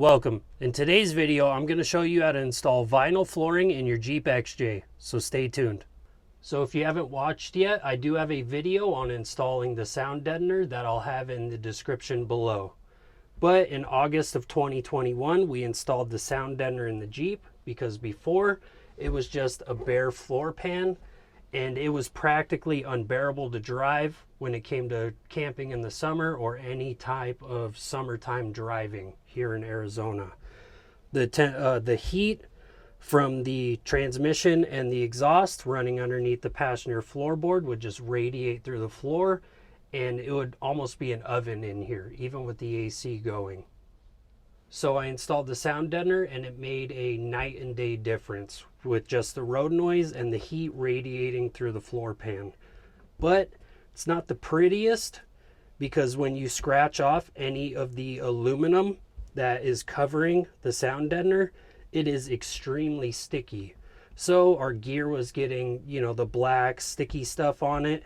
Welcome. In today's video, I'm going to show you how to install vinyl flooring in your Jeep XJ, so stay tuned. So if you haven't watched yet, I do have a video on installing the sound deadener that I'll have in the description below. But in August of 2021, we installed the sound deadener in the Jeep because before it was just a bare floor pan and it was practically unbearable to drive when it came to camping in the summer or any type of summertime driving here in Arizona. The heat from the transmission and the exhaust running underneath the passenger floorboard would just radiate through the floor, and it would almost be an oven in here, even with the AC going. So I installed the sound deadener and it made a night and day difference with just the road noise and the heat radiating through the floor pan. But it's not the prettiest because when you scratch off any of the aluminum that is covering the sound deadener, it is extremely sticky. So our gear was getting, the black sticky stuff on it.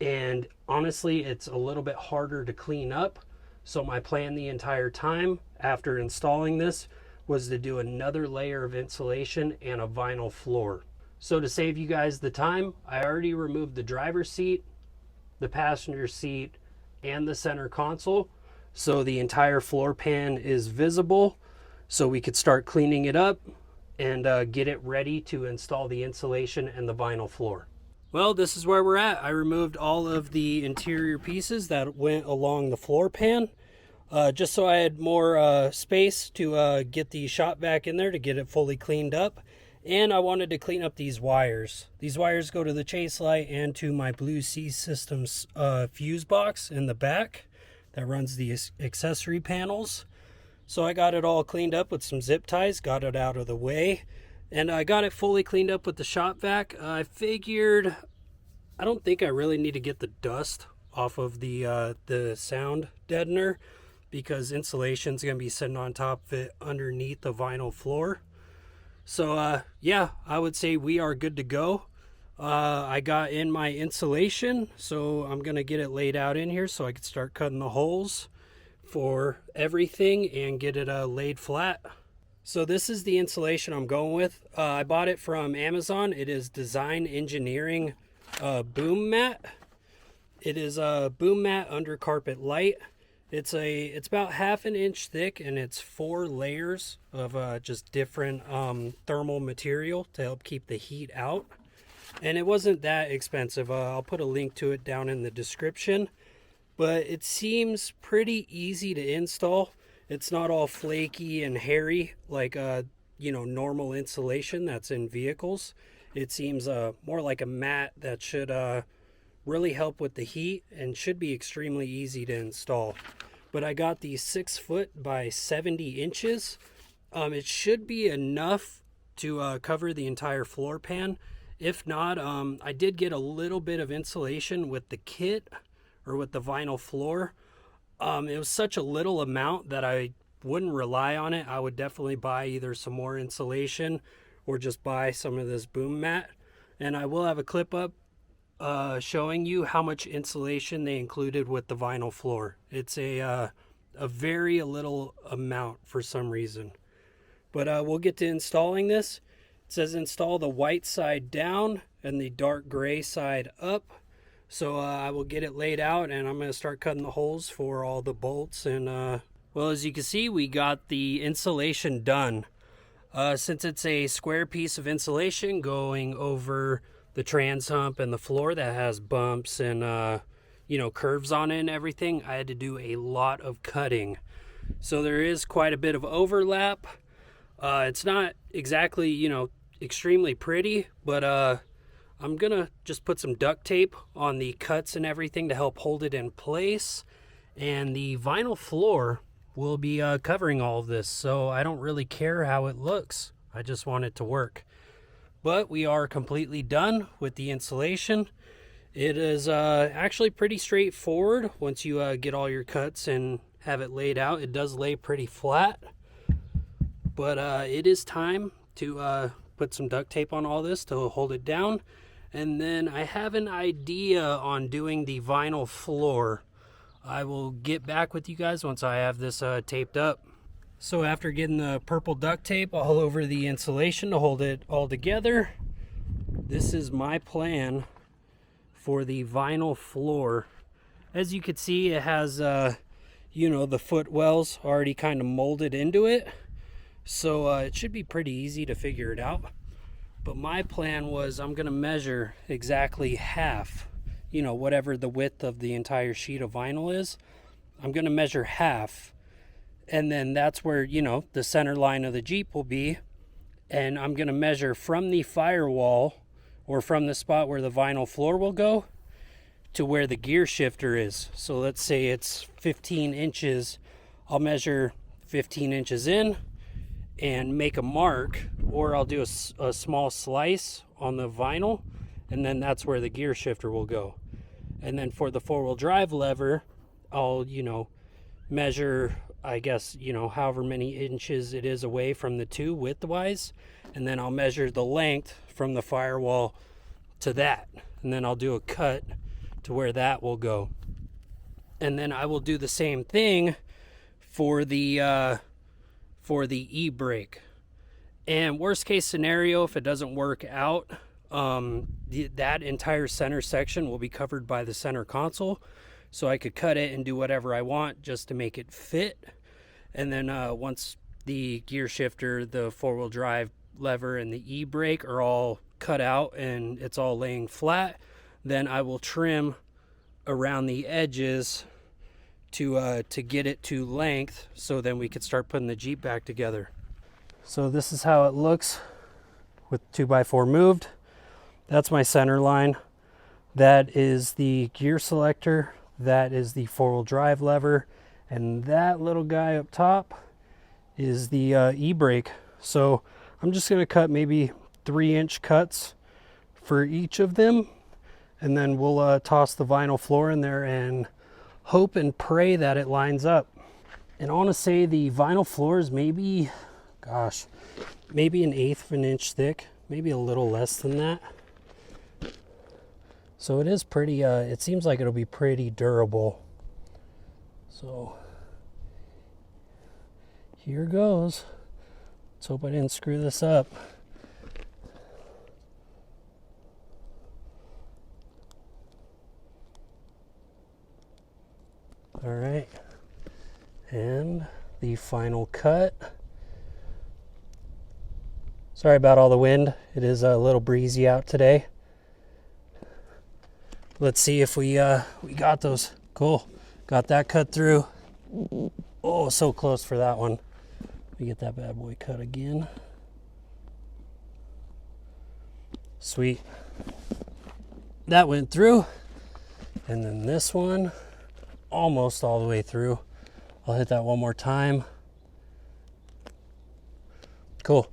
And honestly, it's a little bit harder to clean up. So my plan the entire time after installing this was to do another layer of insulation and a vinyl floor. So to save you guys the time, I already removed the driver's seat, the passenger seat, and the center console. So the entire floor pan is visible. So we could start cleaning it up and get it ready to install the insulation and the vinyl floor. Well, this is where we're at. I removed all of the interior pieces that went along the floor pan, just so I had more space to get the shop vac in there to get it fully cleaned up. And I wanted to clean up these wires. These wires go to the chase light and to my Blue Sea Systems fuse box in the back that runs the accessory panels. So I got it all cleaned up with some zip ties, got it out of the way. And I got it fully cleaned up with the shop vac. I figured I don't think I really need to get the dust off of the sound deadener because insulation's going to be sitting on top of it underneath the vinyl floor. So yeah, I would say we are good to go. I got in my insulation, so I'm going to get it laid out in here so I can start cutting the holes for everything and get it laid flat. So this is the insulation I'm going with. I bought it from Amazon. It is Design Engineering Boom Mat. It is a Boom Mat under carpet light. It's about 1/2 inch thick, and it's 4 layers of just different thermal material to help keep the heat out. And it wasn't that expensive. I'll put a link to it down in the description. But it seems pretty easy to install. It's not all flaky and hairy like normal insulation that's in vehicles. It seems more like a mat that should really help with the heat and should be extremely easy to install. But I got these 6 foot by 70 inches. It should be enough to cover the entire floor pan. If not, I did get a little bit of insulation with the kit or with the vinyl floor. It was such a little amount that I wouldn't rely on it. I would definitely buy either some more insulation or just buy some of this boom mat. And I will have a clip up showing you how much insulation they included with the vinyl floor. It's a very little amount for some reason. But we'll get to installing this. It says install the white side down and the dark gray side up. So I will get it laid out, and I'm going to start cutting the holes for all the bolts. And well, as you can see, we got the insulation done. Since it's a square piece of insulation going over the trans hump and the floor that has bumps and curves on it and everything, I had to do a lot of cutting. So there is quite a bit of overlap. It's not exactly extremely pretty, but I'm gonna just put some duct tape on the cuts and everything to help hold it in place. And the vinyl floor will be covering all of this, so I don't really care how it looks. I just want it to work. But we are completely done with the insulation. It is actually pretty straightforward once you get all your cuts and have it laid out. It does lay pretty flat, but it is time to put some duct tape on all this to hold it down. And then I have an idea on doing the vinyl floor. I will get back with you guys once I have this taped up. So after getting the purple duct tape all over the insulation to hold it all together, this is my plan for the vinyl floor. As you can see, it has you know, the footwells already kind of molded into it, so it should be pretty easy to figure it out. But my plan was I'm gonna measure exactly half, you know, whatever the width of the entire sheet of vinyl is. I'm gonna measure half, and then that's where, you know, the center line of the Jeep will be. And I'm gonna measure from the firewall, or from the spot where the vinyl floor will go, to where the gear shifter is. So let's say it's 15 inches. I'll measure 15 inches in and make a mark, or I'll do a small slice on the vinyl, and then that's where the gear shifter will go. And then for the four-wheel drive lever, I'll, you know, measure, I guess, you know, however many inches it is away from the two width-wise, and then I'll measure the length from the firewall to that, and then I'll do a cut to where that will go. And then I will do the same thing for the e-brake. And worst case scenario, if it doesn't work out, that entire center section will be covered by the center console, so I could cut it and do whatever I want just to make it fit. And then once the gear shifter, the four-wheel drive lever, and the e-brake are all cut out and it's all laying flat, then I will trim around the edges to get it to length, so then we could start putting the Jeep back together. So this is how it looks with 2x4 moved. That's my center line. That is the gear selector. That is the four-wheel drive lever. And that little guy up top is the e-brake. So I'm just going to cut maybe 3-inch cuts for each of them. And then we'll toss the vinyl floor in there and hope and pray that it lines up. And I want to say the vinyl floor is maybe, gosh, maybe 1/8 of an inch thick, maybe a little less than that. So it is pretty, it seems like it'll be pretty durable. So here goes. Let's hope I didn't screw this up. All right, and the final cut. Sorry about all the wind. It is a little breezy out today. Let's see if we got those. Cool, got that cut through. Oh, so close for that one. Let me get that bad boy cut again. Sweet. That went through, and then this one almost all the way through. I'll hit that one more time. Cool.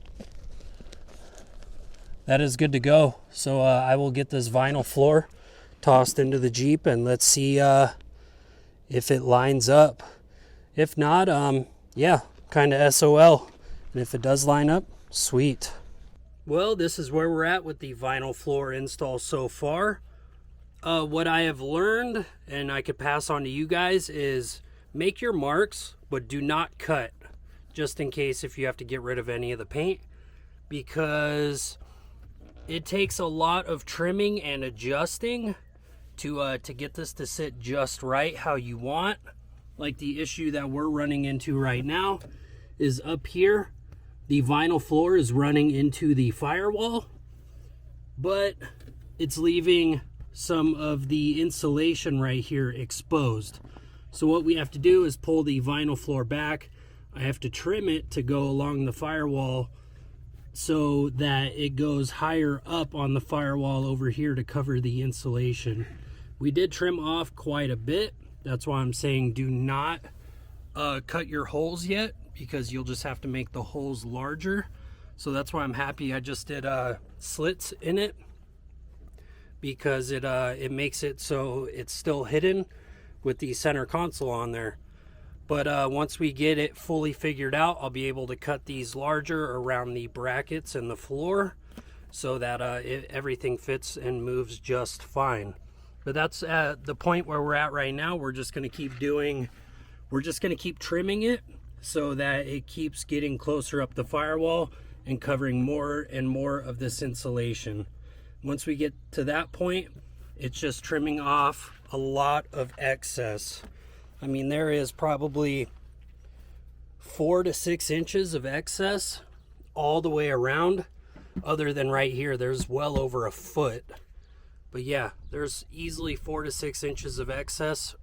That is good to go. So I will get this vinyl floor tossed into the Jeep, and let's see if it lines up. If not, yeah, kind of SOL. And if it does line up, sweet. Well, this is where we're at with the vinyl floor install so far. What I have learned, and I could pass on to you guys, is make your marks, but do not cut, just in case if you have to get rid of any of the paint, because it takes a lot of trimming and adjusting to get this to sit just right how you want. Like the issue that we're running into right now is up here, the vinyl floor is running into the firewall, but it's leaving some of the insulation right here exposed. So what we have to do is pull the vinyl floor back. I have to trim it to go along the firewall so that it goes higher up on the firewall over here to cover the insulation. We did trim off quite a bit. That's why I'm saying do not cut your holes yet, because you'll just have to make the holes larger. So that's why I'm happy I just did slits in it, because it makes it so it's still hidden with the center console on there. But once we get it fully figured out, I'll be able to cut these larger around the brackets and the floor so that everything fits and moves just fine. But that's the point where we're at right now. We're just going to keep trimming it so that it keeps getting closer up the firewall and covering more and more of this insulation. Once we get to that point, it's just trimming off a lot of excess. I mean, there is probably 4 to 6 inches of excess all the way around, other than right here. There's well over a foot. But yeah, there's easily 4 to 6 inches of excess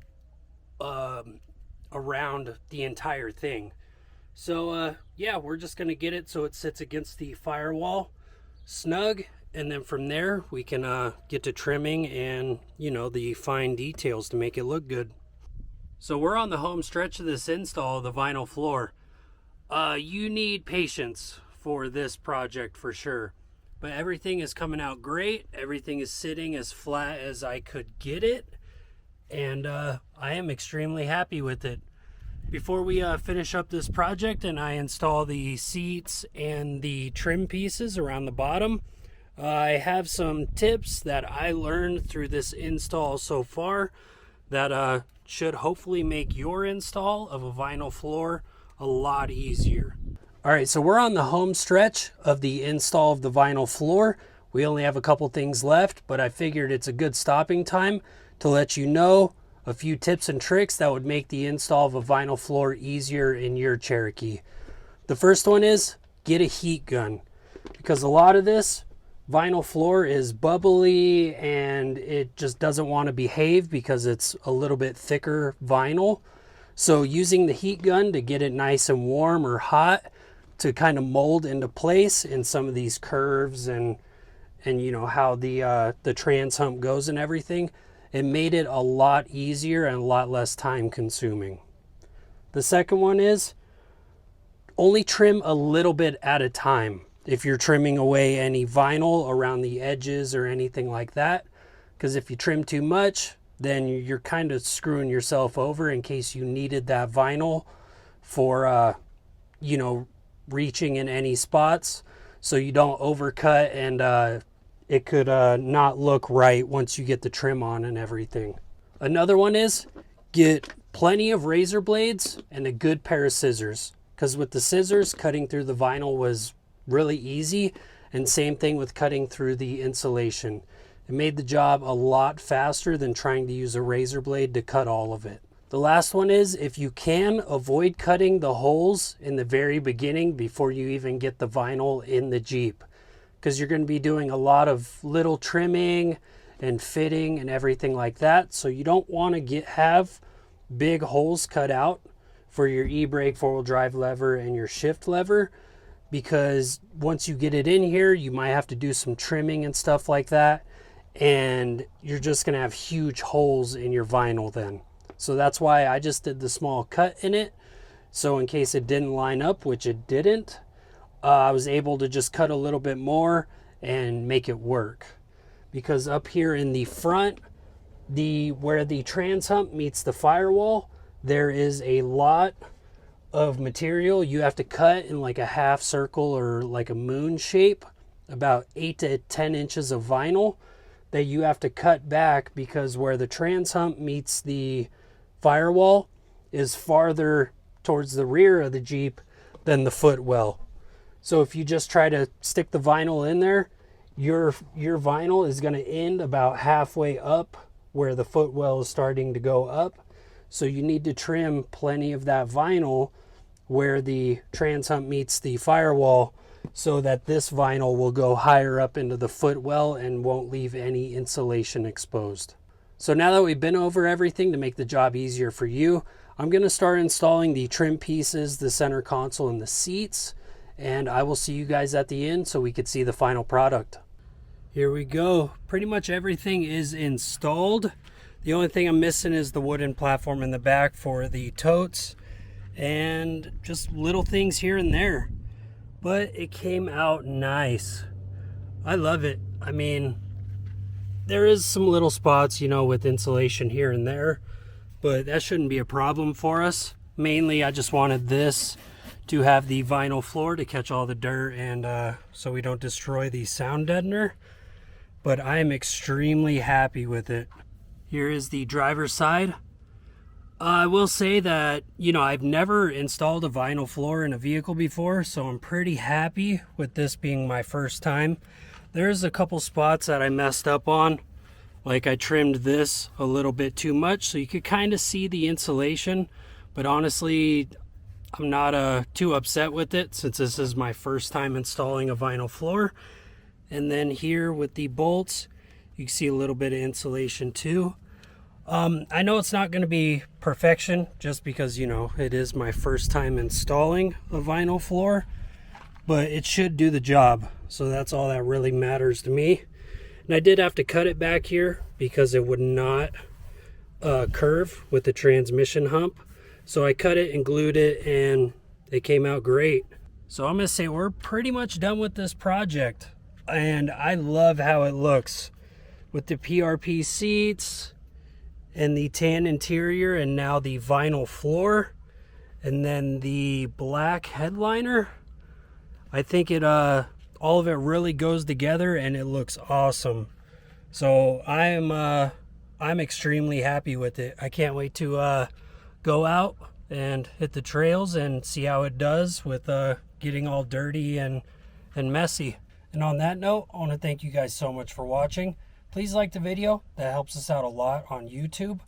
around the entire thing. So yeah, we're just gonna get it so it sits against the firewall snug, and then from there we can get to trimming and, you know, the fine details to make it look good. So we're on the home stretch of this install of the vinyl floor. You need patience for this project for sure, but everything is coming out great. Everything is sitting as flat as I could get it, and I am extremely happy with it. Before we finish up this project and I install the seats and the trim pieces around the bottom, I have some tips that I learned through this install so far that should hopefully make your install of a vinyl floor a lot easier. All right, so we're on the home stretch of the install of the vinyl floor. We only have a couple things left, but I figured it's a good stopping time to let you know a few tips and tricks that would make the install of a vinyl floor easier in your Cherokee. The first one is get a heat gun, because a lot of this vinyl floor is bubbly and it just doesn't want to behave because it's a little bit thicker vinyl. So using the heat gun to get it nice and warm or hot to kind of mold into place in some of these curves and you know how the trans hump goes and everything, it made it a lot easier and a lot less time consuming. The second one is only trim a little bit at a time if you're trimming away any vinyl around the edges or anything like that, because if you trim too much, then you're kind of screwing yourself over in case you needed that vinyl for you know, reaching in any spots, so you don't overcut and it could not look right once you get the trim on and everything. Another one is get plenty of razor blades and a good pair of scissors, because with the scissors, cutting through the vinyl was really easy, and same thing with cutting through the insulation. It made the job a lot faster than trying to use a razor blade to cut all of it. The last one is, if you can, avoid cutting the holes in the very beginning before you even get the vinyl in the Jeep, because you're going to be doing a lot of little trimming and fitting and everything like that. So you don't want to have big holes cut out for your e-brake, four-wheel drive lever, and your shift lever, because once you get it in here, you might have to do some trimming and stuff like that, and you're just going to have huge holes in your vinyl then. So that's why I just did the small cut in it, so in case it didn't line up, which it didn't, I was able to just cut a little bit more and make it work. Because up here in the front, where the trans hump meets the firewall, there is a lot of material you have to cut in like a half circle or like a moon shape, about 8 to 10 inches of vinyl that you have to cut back, because where the trans hump meets the firewall is farther towards the rear of the Jeep than the footwell. So if you just try to stick the vinyl in there, your vinyl is going to end about halfway up where the footwell is starting to go up. So you need to trim plenty of that vinyl where the trans hump meets the firewall, so that this vinyl will go higher up into the footwell and won't leave any insulation exposed. So now that we've been over everything to make the job easier for you, I'm going to start installing the trim pieces, the center console, and the seats, and I will see you guys at the end so we could see the final product. Here we go. Pretty much everything is installed. The only thing I'm missing is the wooden platform in the back for the totes, and just little things here and there. But it came out nice. I love it. I mean, there is some little spots, you know, with insulation here and there, but that shouldn't be a problem for us. Mainly, I just wanted this to have the vinyl floor to catch all the dirt and so we don't destroy the sound deadener. But I'm extremely happy with it. Here is the driver's side. I will say that, I've never installed a vinyl floor in a vehicle before, so I'm pretty happy with this being my first time. There's a couple spots that I messed up on. Like I trimmed this a little bit too much, so you could kind of see the insulation. But honestly, I'm not too upset with it since this is my first time installing a vinyl floor. And then here with the bolts, you can see a little bit of insulation too. I know it's not going to be perfection just because, it is my first time installing a vinyl floor, but it should do the job. So that's all that really matters to me. And I did have to cut it back here because it would not curve with the transmission hump. So I cut it and glued it and it came out great. So I'm going to say we're pretty much done with this project. And I love how it looks with the PRP seats and the tan interior and now the vinyl floor and then the black headliner. I think it all of it really goes together and it looks awesome. So I'm extremely happy with it. I can't wait to go out and hit the trails and see how it does with getting all dirty and messy. And on that note, I want to thank you guys so much for watching. Please like the video. That helps us out a lot on YouTube.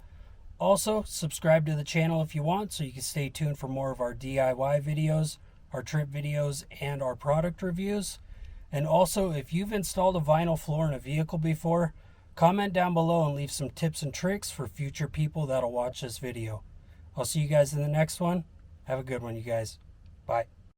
Also, subscribe to the channel if you want so you can stay tuned for more of our DIY videos, our trip videos, and our product reviews. And also, if you've installed a vinyl floor in a vehicle before, comment down below and leave some tips and tricks for future people that'll watch this video. I'll see you guys in the next one. Have a good one, you guys. Bye.